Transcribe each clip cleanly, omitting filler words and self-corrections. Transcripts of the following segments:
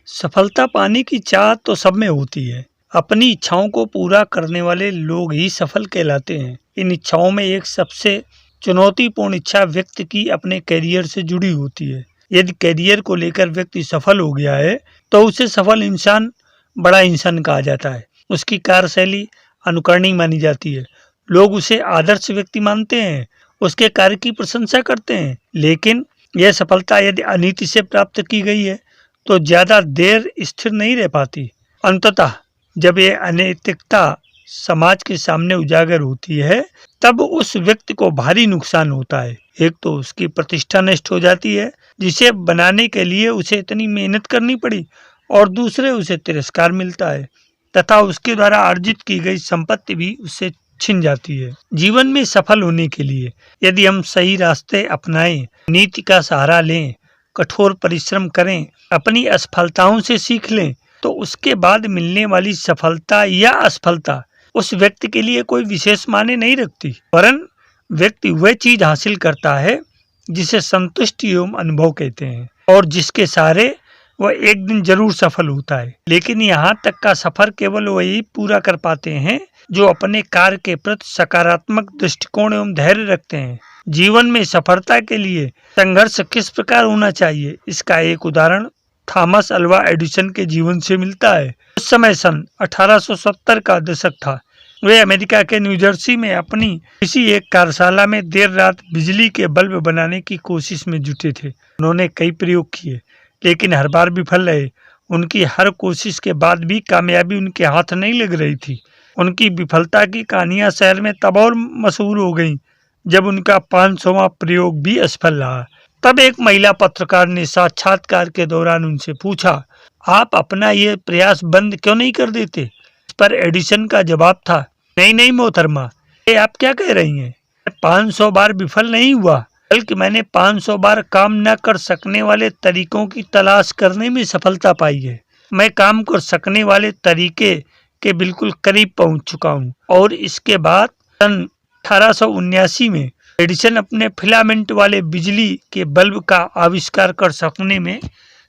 सफलता पाने की चाह तो सब में होती है। अपनी इच्छाओं को पूरा करने वाले लोग ही सफल कहलाते हैं। इन इच्छाओं में एक सबसे चुनौतीपूर्ण इच्छा व्यक्ति की अपने करियर से जुड़ी होती है। यदि करियर को लेकर व्यक्ति सफल हो गया है तो उसे सफल इंसान, बड़ा इंसान कहा जाता है। उसकी कार्यशैली अनुकरणीय मानी जाती है। लोग उसे आदर्श व्यक्ति मानते हैं, उसके कार्य की प्रशंसा करते हैं। लेकिन यह सफलता यदि अनीति से प्राप्त की गई है तो ज्यादा देर स्थिर नहीं रह पाती। अंततः जब यह अनैतिकता समाज के सामने उजागर होती है तब उस व्यक्ति को भारी नुकसान होता है। एक तो उसकी प्रतिष्ठा नष्ट हो जाती है जिसे बनाने के लिए उसे इतनी मेहनत करनी पड़ी, और दूसरे उसे तिरस्कार मिलता है तथा उसके द्वारा अर्जित की गई संपत्ति भी उससे छिन जाती है। जीवन में सफल होने के लिए यदि हम सही रास्ते अपनाएं, नीति का सहारा लें, कठोर परिश्रम करें, अपनी असफलताओं से सीख लें, तो उसके बाद मिलने वाली सफलता या असफलता उस व्यक्ति के लिए कोई विशेष मायने नहीं रखती, वरन व्यक्ति वह चीज हासिल करता है जिसे संतुष्टि एवं अनुभव कहते हैं, और जिसके सहारे वह एक दिन जरूर सफल होता है। लेकिन यहाँ तक का सफर केवल वही पूरा कर पाते हैं जो अपने कार्य के प्रति सकारात्मक दृष्टिकोण एवं धैर्य रखते हैं। जीवन में सफलता के लिए संघर्ष किस प्रकार होना चाहिए, इसका एक उदाहरण थॉमस अल्वा एडिसन के जीवन से मिलता है। उस समय सन 1870 का दशक था। वे अमेरिका के न्यू जर्सी में अपनी किसी एक कार्यशाला में देर रात बिजली के बल्ब बनाने की कोशिश में जुटे थे। उन्होंने कई प्रयोग किए लेकिन हर बार विफल रहे। उनकी हर कोशिश के बाद भी कामयाबी उनके हाथ नहीं लग रही थी। उनकी विफलता की कहानियां शहर में तब और मशहूर हो गईं जब उनका 500वां प्रयोग भी असफल रहा। तब एक महिला पत्रकार ने साक्षात्कार के दौरान उनसे पूछा, आप अपना ये प्रयास बंद क्यों नहीं कर देते? इस पर एडिसन का जवाब था, नहीं नहीं मोहतरमा, ये आप क्या कह रही हैं? 500 बार विफल नहीं हुआ, बल्कि मैंने 500 बार काम न कर सकने वाले तरीकों की तलाश करने में सफलता पाई है। मैं काम कर सकने वाले तरीके के बिल्कुल करीब पहुंच चुका हूं। और इसके बाद सन 1879 में एडिसन अपने फिलामेंट वाले बिजली के बल्ब का आविष्कार कर सकने में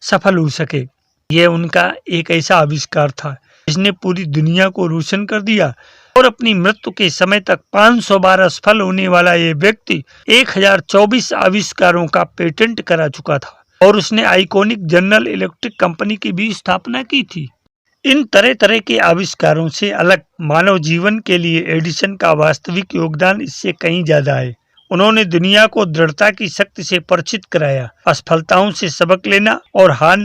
सफल हो सके। यह उनका एक ऐसा आविष्कार था जिसने पूरी दुनिया को रोशन कर दिया, और अपनी मृत्यु के समय तक 500 बार असफल होने वाला ये व्यक्ति 1024 आविष्कारों का पेटेंट करा चुका था, और उसने आइकॉनिक जनरल इलेक्ट्रिक कंपनी की भी स्थापना की थी। इन तरह तरह के आविष्कारों से अलग मानव जीवन के लिए एडिसन का वास्तविक योगदान इससे कहीं ज्यादा है। उन्होंने दुनिया को दृढ़ता की शक्ति से परिचित कराया, असफलताओं से सबक लेना और हार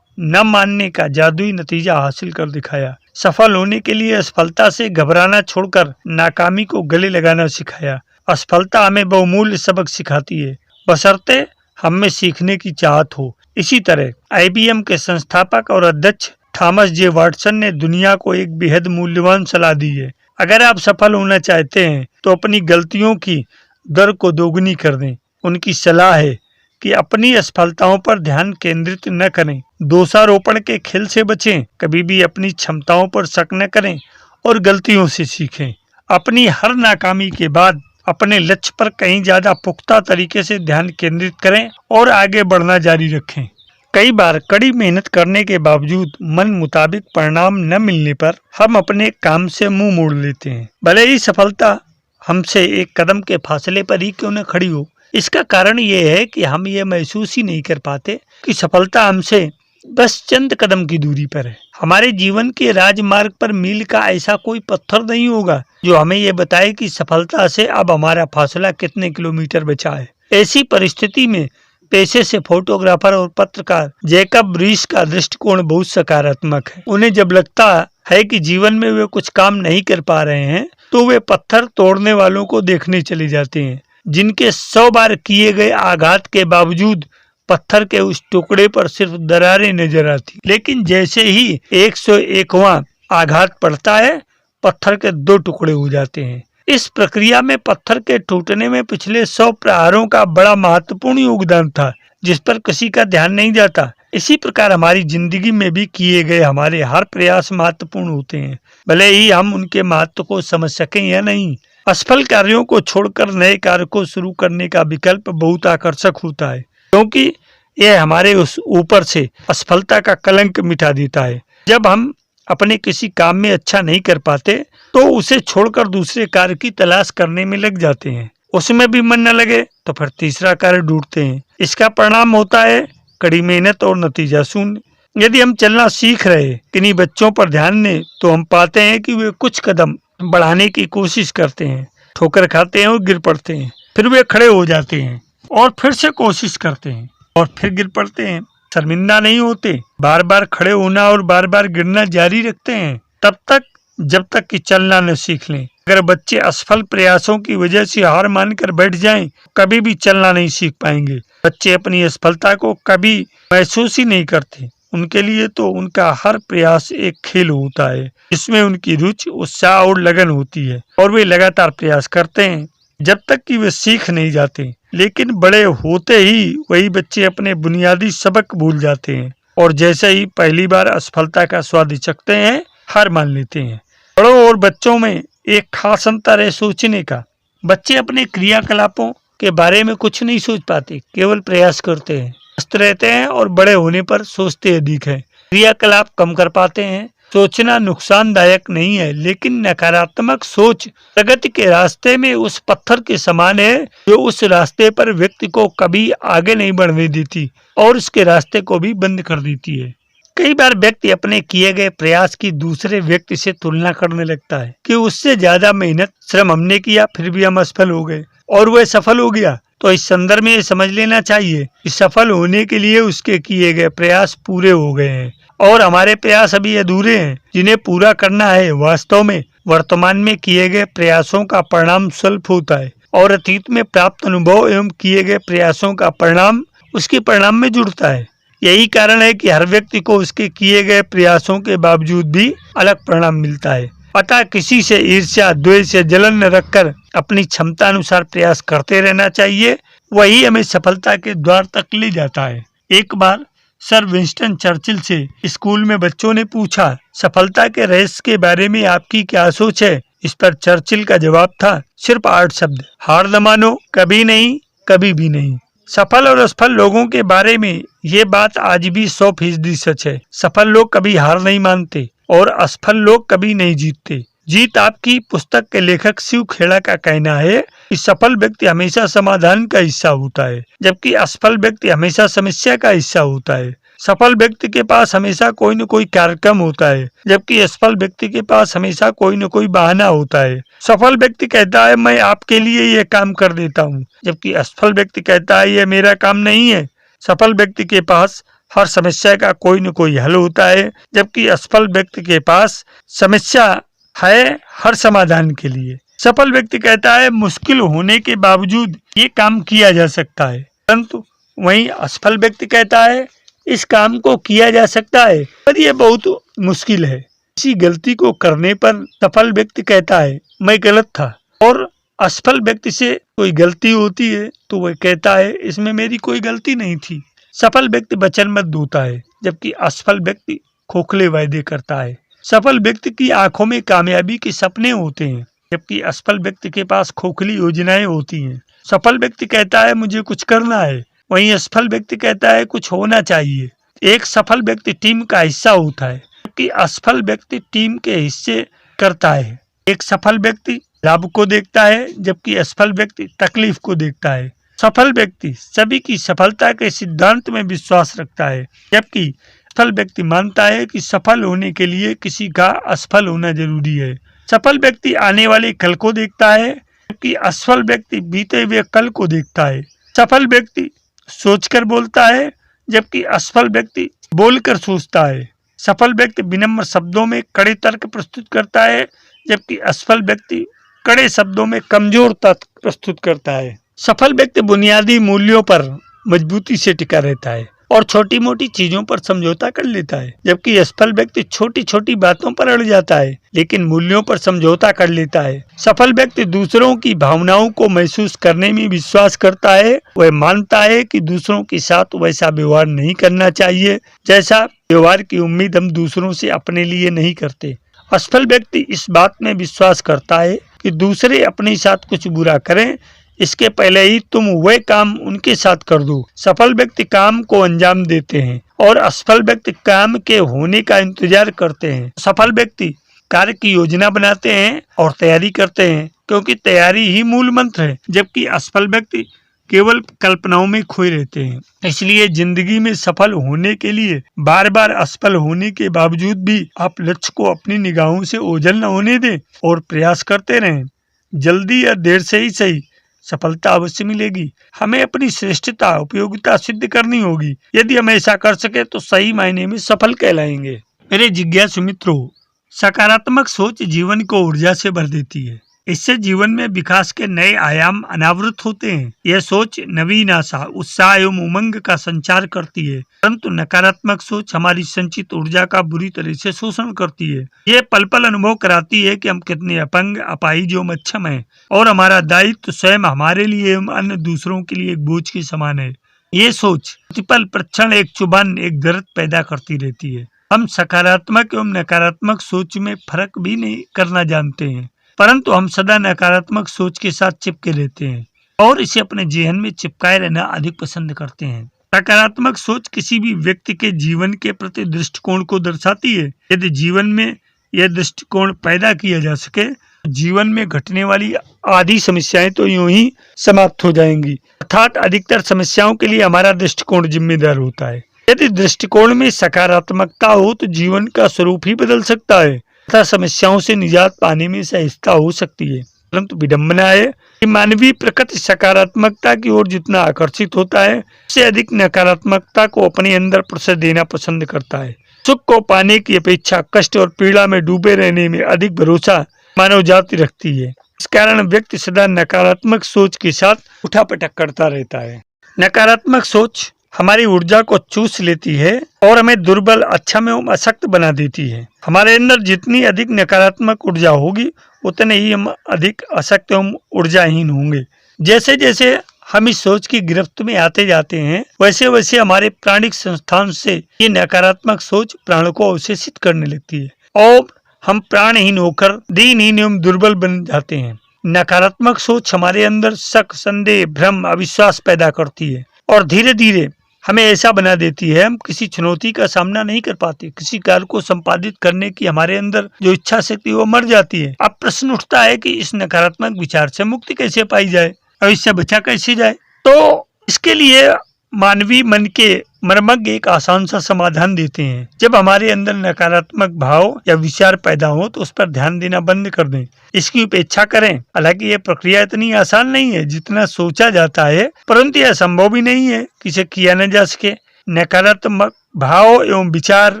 न मानने का जादुई नतीजा हासिल कर दिखाया। सफल होने के लिए असफलता से घबराना छोड़कर नाकामी को गले लगाना सिखाया। असफलता हमें बहुमूल्य सबक सिखाती है, बशर्ते हम में सीखने की चाहत हो। इसी तरह IBM के संस्थापक और अध्यक्ष थॉमस जे वाटसन ने दुनिया को एक बेहद मूल्यवान सलाह दी है। अगर आप सफल होना चाहते हैं तो अपनी गलतियों की दर को दोगुनी कर दें। उनकी सलाह है कि अपनी असफलताओं पर ध्यान केंद्रित न करें, दोषारोपण के खेल से बचें, कभी भी अपनी क्षमताओं पर शक न करें और गलतियों से सीखें। अपनी हर नाकामी के बाद अपने लक्ष्य पर कहीं ज्यादा पुख्ता तरीके से ध्यान केंद्रित करें और आगे बढ़ना जारी रखें। कई बार कड़ी मेहनत करने के बावजूद मन मुताबिक परिणाम न मिलने पर हम अपने काम से मुंह मोड़ लेते हैं, भले ही सफलता हमसे एक कदम के फासले पर ही क्यों न खड़ी हो। इसका कारण ये है कि हम ये महसूस ही नहीं कर पाते कि सफलता हमसे बस चंद कदम की दूरी पर है। हमारे जीवन के राजमार्ग पर मील का ऐसा कोई पत्थर नहीं होगा जो हमें ये बताए कि सफलता से अब हमारा फासला कितने किलोमीटर बचा है। ऐसी परिस्थिति में पेशे से फोटोग्राफर और पत्रकार जैकब रीस का दृष्टिकोण बहुत सकारात्मक है। उन्हें जब लगता है कि जीवन में वे कुछ काम नहीं कर पा रहे हैं तो वे पत्थर तोड़ने वालों को देखने चले जाते हैं, जिनके 100 बार किए गए आघात के बावजूद पत्थर के उस टुकड़े पर सिर्फ दरारें नजर आती। लेकिन जैसे ही 101वां आघात पड़ता है, पत्थर के 2 टुकड़े हो जाते हैं। इस प्रक्रिया में पत्थर के टूटने में पिछले 100 प्रहारों का बड़ा महत्वपूर्ण योगदान था, जिस पर किसी का ध्यान नहीं जाता। इसी प्रकार हमारी जिंदगी में भी किए गए हमारे हर प्रयास महत्वपूर्ण होते हैं, भले ही हम उनके महत्व को समझ सकें या नहीं। असफल कार्यों को छोड़कर नए कार्य को शुरू करने का विकल्प बहुत आकर्षक होता है, क्योंकि यह हमारे उस ऊपर से असफलता का कलंक मिटा देता है। जब हम अपने किसी काम में अच्छा नहीं कर पाते तो उसे छोड़कर दूसरे कार्य की तलाश करने में लग जाते हैं। उसमें भी मन न लगे तो फिर तीसरा कार्य ढूंढते हैं। इसका परिणाम होता है कड़ी मेहनत और नतीजा शून्य। यदि हम चलना सीख रहे किन्हीं बच्चों पर ध्यान दें तो हम पाते हैं कि वे कुछ कदम बढ़ाने की कोशिश करते हैं, ठोकर खाते हैं और गिर पड़ते हैं। फिर वे खड़े हो जाते हैं और फिर से कोशिश करते हैं और फिर गिर पड़ते हैं। शर्मिंदा नहीं होते, बार बार खड़े होना और बार बार गिरना जारी रखते हैं तब तक जब तक कि चलना न सीख लें। अगर बच्चे असफल प्रयासों की वजह से हार मानकर बैठ जाएं, कभी भी चलना नहीं सीख पाएंगे। बच्चे अपनी असफलता को कभी महसूस ही नहीं करते। उनके लिए तो उनका हर प्रयास एक खेल होता है जिसमें उनकी रुचि, उत्साह और लगन होती है और वे लगातार प्रयास करते हैं जब तक कि वे सीख नहीं जाते। लेकिन बड़े होते ही वही बच्चे अपने बुनियादी सबक भूल जाते हैं और जैसे ही पहली बार असफलता का स्वाद चखते हैं, हार मान लेते हैं। बड़ों और बच्चों में एक खास अंतर है सोचने का। बच्चे अपने क्रियाकलापों के बारे में कुछ नहीं सोच पाते, केवल प्रयास करते हैं, व्यस्त रहते हैं और बड़े होने पर सोचते अधिक है, क्रियाकलाप कम कर पाते हैं। सोचना नुकसानदायक नहीं है, लेकिन नकारात्मक सोच प्रगति के रास्ते में उस पत्थर के समान है जो उस रास्ते पर व्यक्ति को कभी आगे नहीं बढ़ने देती और उसके रास्ते को भी बंद कर देती है। कई बार व्यक्ति अपने किए गए प्रयास की दूसरे व्यक्ति से तुलना करने लगता है कि उससे ज्यादा मेहनत श्रम हमने किया फिर भी हम असफल हो गए और वह सफल हो गया। तो इस संदर्भ में ये समझ लेना चाहिए कि सफल होने के लिए उसके किए गए प्रयास पूरे हो गए हैं और हमारे प्रयास अभी अधूरे हैं जिन्हें पूरा करना है। वास्तव में वर्तमान में किए गए प्रयासों का परिणाम स्वल्प होता है और अतीत में प्राप्त अनुभव एवं किए गए प्रयासों का परिणाम उसके परिणाम में जुड़ता है। यही कारण है कि हर व्यक्ति को उसके किए गए प्रयासों के बावजूद भी अलग परिणाम मिलता है। अतः किसी से ईर्ष्या, द्वेष या जलन न रखकर अपनी क्षमता अनुसार प्रयास करते रहना चाहिए। वही हमें सफलता के द्वार तक ले जाता है। एक बार सर विंस्टन चर्चिल से स्कूल में बच्चों ने पूछा, सफलता के रहस्य के बारे में आपकी क्या सोच है? इस पर चर्चिल का जवाब था सिर्फ 8 शब्द, हार न मानो, कभी नहीं, कभी भी नहीं। सफल और असफल लोगों के बारे में ये बात आज भी 100% सच है। सफल लोग कभी हार नहीं मानते और असफल लोग कभी नहीं जीतते। जीत आपकी पुस्तक के लेखक शिव खेड़ा का कहना है कि सफल व्यक्ति हमेशा समाधान का हिस्सा होता है, जबकि असफल व्यक्ति हमेशा समस्या का हिस्सा होता है। सफल व्यक्ति के पास हमेशा कोई न कोई कार्यक्रम होता है, जबकि असफल व्यक्ति के पास हमेशा कोई न कोई बहाना होता है। सफल व्यक्ति कहता है मैं आपके लिए ये काम कर देता हूँ, जबकि असफल व्यक्ति कहता है ये मेरा काम नहीं है। सफल व्यक्ति के पास हर समस्या का कोई न कोई हल होता है, जबकि असफल व्यक्ति के पास समस्या है हर समाधान के लिए। सफल व्यक्ति कहता है मुश्किल होने के बावजूद ये काम किया जा सकता है, परंतु वहीं असफल व्यक्ति कहता है इस काम को किया जा सकता है पर यह बहुत मुश्किल है। किसी गलती को करने पर सफल व्यक्ति कहता है मैं गलत था, और असफल व्यक्ति से कोई गलती होती है तो वह कहता है इसमें मेरी कोई गलती नहीं थी। सफल व्यक्ति वचनबद्ध होता है, जबकि असफल व्यक्ति खोखले वायदे करता है। सफल व्यक्ति की आंखों में कामयाबी के सपने होते हैं, जबकि असफल व्यक्ति के पास खोखली योजनाएं होती हैं। सफल व्यक्ति कहता है मुझे कुछ करना है, वहीं असफल व्यक्ति कहता है कुछ होना चाहिए। एक सफल व्यक्ति टीम का हिस्सा होता है, जबकि असफल व्यक्ति टीम के हिस्से करता है। एक सफल व्यक्ति लाभ को देखता है, जबकि असफल व्यक्ति तकलीफ को देखता है। सफल व्यक्ति सभी की सफलता के सिद्धांत में विश्वास रखता है, जबकि असफल व्यक्ति मानता है कि सफल होने के लिए किसी का असफल होना जरूरी है। सफल व्यक्ति आने वाले कल को देखता है, जबकि असफल व्यक्ति बीते हुए कल को देखता है। सफल व्यक्ति सोचकर बोलता है, जबकि असफल व्यक्ति बोलकर सोचता है। सफल व्यक्ति विनम्र शब्दों में कड़े तर्क प्रस्तुत करता है, जबकि असफल व्यक्ति कड़े शब्दों में कमजोर तर्क प्रस्तुत करता है। सफल व्यक्ति बुनियादी मूल्यों पर मजबूती से टिका रहता है और छोटी मोटी चीजों पर समझौता कर लेता है, जबकि असफल व्यक्ति छोटी छोटी बातों पर अड़ जाता है लेकिन मूल्यों पर समझौता कर लेता है। सफल व्यक्ति दूसरों की भावनाओं को महसूस करने में विश्वास करता है। वह मानता है कि दूसरों के साथ वैसा व्यवहार नहीं करना चाहिए जैसा व्यवहार की उम्मीद हम दूसरों से अपने लिए नहीं करते। असफल व्यक्ति इस बात में विश्वास करता है कि दूसरे अपने साथ कुछ बुरा करें इसके पहले ही तुम वह काम उनके साथ कर दो। सफल व्यक्ति काम को अंजाम देते हैं और असफल व्यक्ति काम के होने का इंतजार करते हैं। सफल व्यक्ति कार्य की योजना बनाते हैं और तैयारी करते हैं, क्योंकि तैयारी ही मूल मंत्र है, जबकि असफल व्यक्ति केवल कल्पनाओं में खोए रहते हैं। इसलिए जिंदगी में सफल होने के लिए बार बार असफल होने के बावजूद भी आप लक्ष्य को अपनी निगाहों से ओझल न होने दें और प्रयास करते रहें। जल्दी या देर से ही सही, सफलता अवश्य मिलेगी। हमें अपनी श्रेष्ठता, उपयोगिता सिद्ध करनी होगी। यदि हम ऐसा कर सके तो सही मायने में सफल कहलाएंगे। मेरे जिज्ञासु मित्रों, सकारात्मक सोच जीवन को ऊर्जा से भर देती है। इससे जीवन में विकास के नए आयाम अनावृत होते हैं। यह सोच नवीन आशा, उत्साह एवं उमंग का संचार करती है, परंतु नकारात्मक सोच हमारी संचित ऊर्जा का बुरी तरह से शोषण करती है। यह पल पल अनुभव कराती है कि हम कितने अपंग, अपाहिज एवं अक्षम हैं और हमारा दायित्व स्वयं हमारे लिए एवं अन्य दूसरों के लिए एक बोझ के समान है। ये सोच प्रतिपल प्रतिक्षण एक चुभन, एक दर्द पैदा करती रहती है। हम सकारात्मक एवं नकारात्मक सोच में फर्क भी नहीं करना जानते हैं, परंतु हम सदा नकारात्मक सोच के साथ चिपके रहते हैं और इसे अपने जेहन में चिपकाए रहना अधिक पसंद करते हैं। सकारात्मक सोच किसी भी व्यक्ति के जीवन के प्रति दृष्टिकोण को दर्शाती है। यदि जीवन में यह दृष्टिकोण पैदा किया जा सके, जीवन में घटने वाली आधी समस्याएं तो यूं ही समाप्त हो जाएंगी। अर्थात अधिकतर समस्याओं के लिए हमारा दृष्टिकोण जिम्मेदार होता है। यदि दृष्टिकोण में सकारात्मकता हो तो जीवन का स्वरूप ही बदल सकता है तथा समस्याओं से निजात पाने में सहजता हो सकती है। परंतु विडंबना है कि मानवीय प्रकृति सकारात्मकता की ओर जितना आकर्षित होता है, उससे अधिक नकारात्मकता को अपने अंदर प्रवेश देना पसंद करता है। सुख को पाने की अपेक्षा कष्ट और पीड़ा में डूबे रहने में अधिक भरोसा मानव जाति रखती है। इस कारण व्यक्ति सदा नकारात्मक सोच के साथ उठापटक करता रहता है। नकारात्मक सोच हमारी ऊर्जा को चूस लेती है और हमें दुर्बल, अक्षम एवं अशक्त बना देती है। हमारे अंदर जितनी अधिक नकारात्मक ऊर्जा होगी, उतने ही हम अधिक अशक्त एवं ऊर्जाहीन होंगे। जैसे जैसे हम इस सोच की गिरफ्त में आते जाते हैं, वैसे वैसे हमारे प्राणिक संस्थान से ये नकारात्मक सोच प्राण को अवशेषित करने लगती है और हम प्राणहीन होकर दीनहीन एवं दुर्बल बन जाते हैं। नकारात्मक सोच हमारे अंदर शक, संदेह, भ्रम, अविश्वास पैदा करती है और धीरे धीरे हमें ऐसा बना देती है हम किसी चुनौती का सामना नहीं कर पाते। किसी कार्य को संपादित करने की हमारे अंदर जो इच्छा शक्ति वो मर जाती है। अब प्रश्न उठता है कि इस नकारात्मक विचार से मुक्ति कैसे पाई जाए और इससे बचा कैसे जाए। तो इसके लिए मानवीय मन के मर्मज्ञ एक आसान सा समाधान देते हैं। जब हमारे अंदर नकारात्मक भाव या विचार पैदा हो तो उस पर ध्यान देना बंद कर दें, इसकी उपेक्षा करें। हालांकि यह प्रक्रिया इतनी आसान नहीं है जितना सोचा जाता है, परंतु यह संभव भी नहीं है कि इसे किया न जा सके। नकारात्मक भाव एवं विचार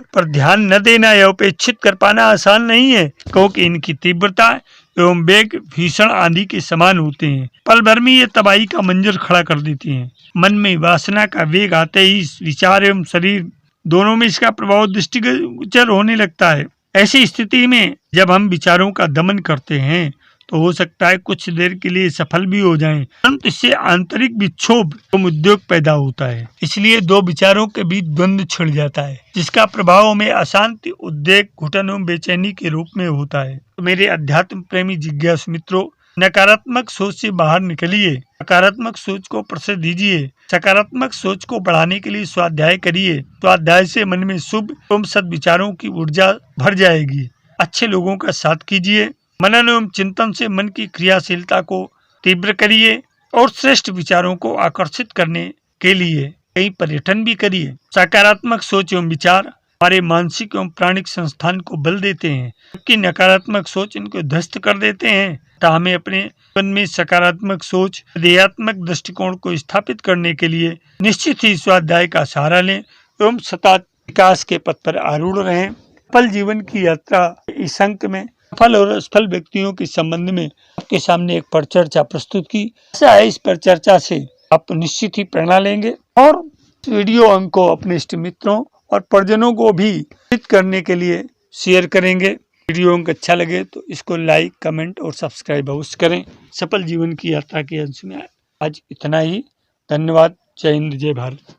पर ध्यान न देना या उपेक्षित कर पाना आसान नहीं है, क्योंकि इनकी तीव्रता एवं वेग भीषण आंधी के समान होते हैं। पल भर में ये तबाही का मंजर खड़ा कर देती हैं। मन में वासना का वेग आते ही विचार एवं शरीर दोनों में इसका प्रभाव दृष्टिगोचर होने लगता है। ऐसी स्थिति में जब हम विचारों का दमन करते हैं तो हो सकता है कुछ देर के लिए सफल भी हो जाएं, परंतु इससे आंतरिक विक्षोभ एवं उद्योग पैदा होता है। इसलिए दो विचारों के बीच द्वंद्व छिड़ जाता है, जिसका प्रभाव हमें अशांति, उद्वेग, घुटन एवं बेचैनी के रूप में होता है। तो मेरे अध्यात्म प्रेमी जिज्ञासु मित्रों, नकारात्मक सोच से बाहर निकलिए, सकारात्मक सोच को प्रसिद्ध दीजिए। सकारात्मक सोच को बढ़ाने के लिए स्वाध्याय करिए। स्वाध्याय से मन में शुभ एवं सद्विचारों की ऊर्जा भर जाएगी। अच्छे लोगों का साथ कीजिए। मनन एवं चिंतन से मन की क्रियाशीलता को तीव्र करिए और श्रेष्ठ विचारों को आकर्षित करने के लिए कई पर्यटन भी करिए। सकारात्मक सोच एवं विचार हमारे मानसिक एवं प्राणिक संस्थान को बल देते हैं, जबकि नकारात्मक सोच इनको ध्वस्त कर देते हैं। तो हमें अपने जीवन में सकारात्मक सोच, हृदयात्मक दृष्टिकोण को स्थापित करने के लिए निश्चित ही स्वाध्याय का सहारा लें एवं सतत विकास के पथ पर आरूढ़ रहें। सफल जीवन की यात्रा इस अंक में सफल और असफल व्यक्तियों के संबंध में आपके सामने एक परिचर्चा प्रस्तुत की। ऐसा है, इस परिचर्चा से आप निश्चित ही प्रेरणा लेंगे और वीडियो अंक को अपने इष्ट मित्रों और परिजनों को भी हित करने के लिए शेयर करेंगे। वीडियो अंक अच्छा लगे तो इसको लाइक, कमेंट और सब्सक्राइब अवश्य करें। सफल जीवन की यात्रा के अंश में आज इतना ही। धन्यवाद। जय हिंद, जय भारत।